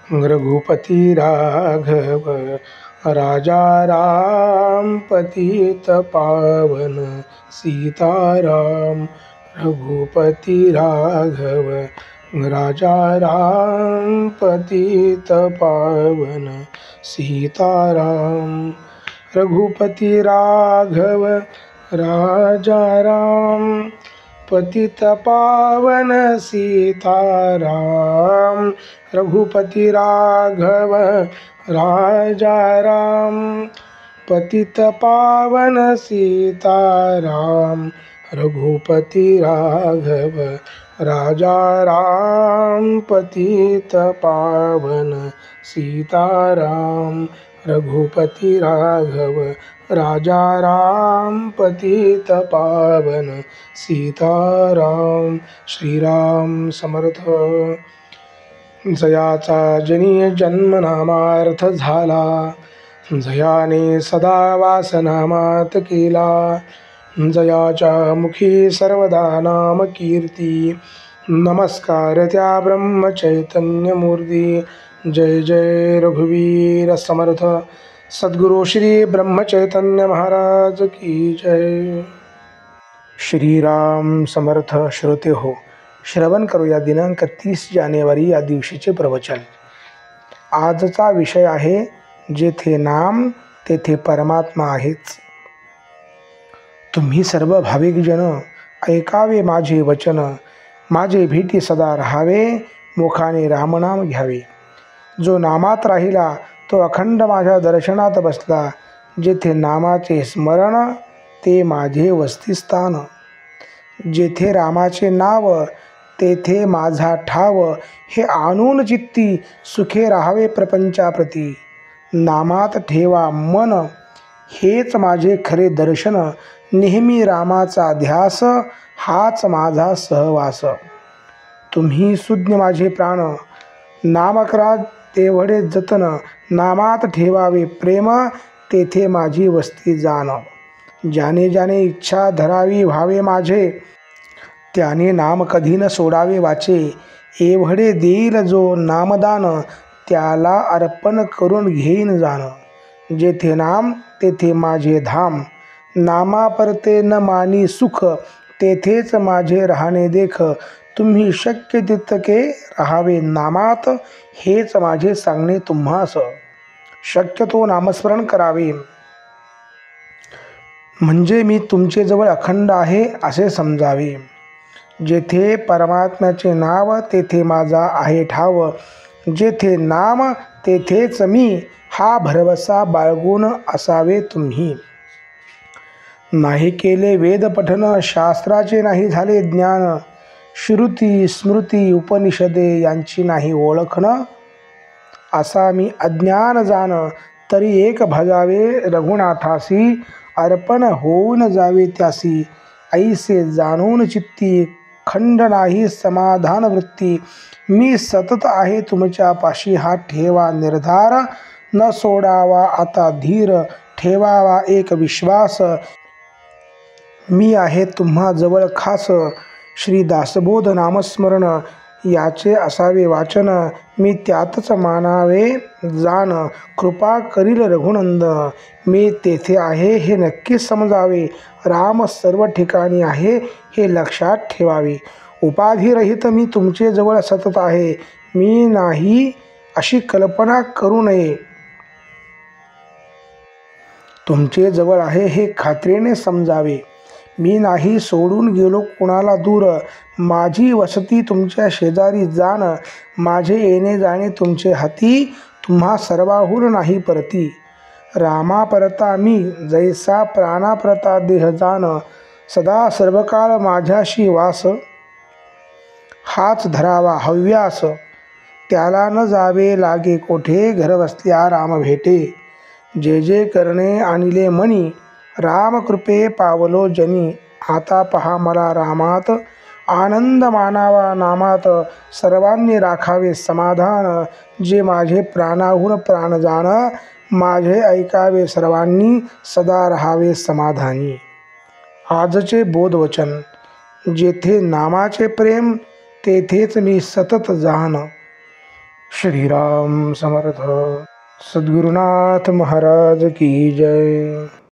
रघुपति राघव राजा राम पतित पावन सीताराम। रघुपति राघव राजा राम पतित पावन सीताराम। रघुपति राघव राजा राम पतित पावन सीताराम। रघुपति राघव राजा राम पतित पावन सीताराम। रघुपति राघव राजा राम पतित पावन सीताराम। रघुपति राघव राजा राम पतित पावन सीताराम। श्रीराम समर्थ। जयाचा जनी जन्मनामार्थ झाला, जयाने सदा वासनामात केला। जयाच्या मुखी सर्वदा नाम कीर्ती, नमस्कार त्या ब्रह्म चैतन्य मूर्ती। जय जय रघुवीर समर्थ सद्गुरु श्री ब्रह्म चैतन्य महाराज की जय। श्रीराम समर्थ श्रोते हो, श्रवण करूया दिनांक 30 जानेवारी या दिवशीचे प्रवचन। आजचा विषय आहे जेथे नाम तेथे परमात्मा आहेच। तुम्ही सर्व भाविक जन ऐकावे माझे वचन, माझे भेटी सदा राहावे, मुखाने रामनाम घ्यावे। जो नामात राहिला तो अखंड माझ्या दर्शनात बसला। जेथे नामाचे स्मरण ते माझे वस्तिस्थान। जेथे रामाचे नाव तेथे माझा ठाव, हे आणून चित्ती सुखे राहावे प्रपंचाप्रती। नामात ठेवा मन हेच माझे खरे दर्शन, नेहमी रामाचा ध्यास हाच माझा सहवास। तुम्ही सुज्ञ माझे प्राण, नाम करा तेवढे जतन। नामात ठेवावे प्रेम तेथे माझी वस्ती जाण। ज्याने ज्याने इच्छा धरावी व्हावे माझे, त्याने नाम कधी न सोडावे वाचे। एवढे देईल जो नामदान, त्याला अर्पण करून घेईन जाण। जेथे नाम तेथे माझे धाम, नामा परते न मानी सुख, तेथेच माझे राहणे देख। तुम्ही शक्य तितके राहावे नामात, हेच माझे सांगणे तुम्हास। शक्यतो नामस्मरण करावे, म्हणजे मी तुमचे जवळ अखंड आहे असे समजावे। जेथे परमात्म्याचे नाव तेथे माझा आहे ठाव, जेथे नाम तेथेच मी, हा भरवसा बाळगून असावे तुम्ही। नाही केले वेद पठन, शास्त्राचे नाही झाले ज्ञान। श्रुती स्मृती उपनिषदे यांची नाही ओळखन, असा मी अज्ञान जाण। तरी एक भजावे रघुनाथासी, अर्पण होऊन जावे त्यासी। ऐसे जाणून चित्ती खंड नाही समाधान वृत्ती। मी सतत आहे तुमच्या पाशी, हा ठेवा निर्धार। न सोडावा आता धीर, ठेवावा एक विश्वास। मी आहे तुम्हा जवळ खास, श्री दासबोध नामस्मरण याचे असावे वाचन। मी त्यातच मानावे जाण, कृपा करील रघुनंदन। मी तेथे आहे हे नक्की समजावे, राम सर्व ठिकाणी आहे हे लक्षात ठेवावे। उपाधिरहित मी तुमचे जवळ सतत आहे, मी नाही अशी कल्पना करू नये। तुमचे जवळ आहे हे खात्रीने समजावे, मी नाही सोडून गेलो कुणाला दूर। माझी वसती तुमच्या शेजारी जाण, माझे येणे जाणे तुमचे हाती। तुम्हा सर्वाहून नाही परती, रामा परता मी जैसा प्राणा परता देह जाण। सदा सर्वकाळ माझ्याशी वास, हाच धरावा हव्यास। त्याला न जावे लागे कोठे, घर बसल्या राम भेटे। जे जे करणे आणले मनी, राम कृपे पावलो जनी। आता पहा मला रामात, आनंद मानावा नामात। सर्वांनी राखावे समाधान, जे माझे प्राणाहून प्राण जाण। माझे ऐकावे सर्वांनी, सदा राहावे समाधानी। आजचे बोधवचन, जेथे नामाचे प्रेम तेथेच मी सतत जाण. श्रीराम समर्थ. सद्गुरुनाथ महाराज की जय.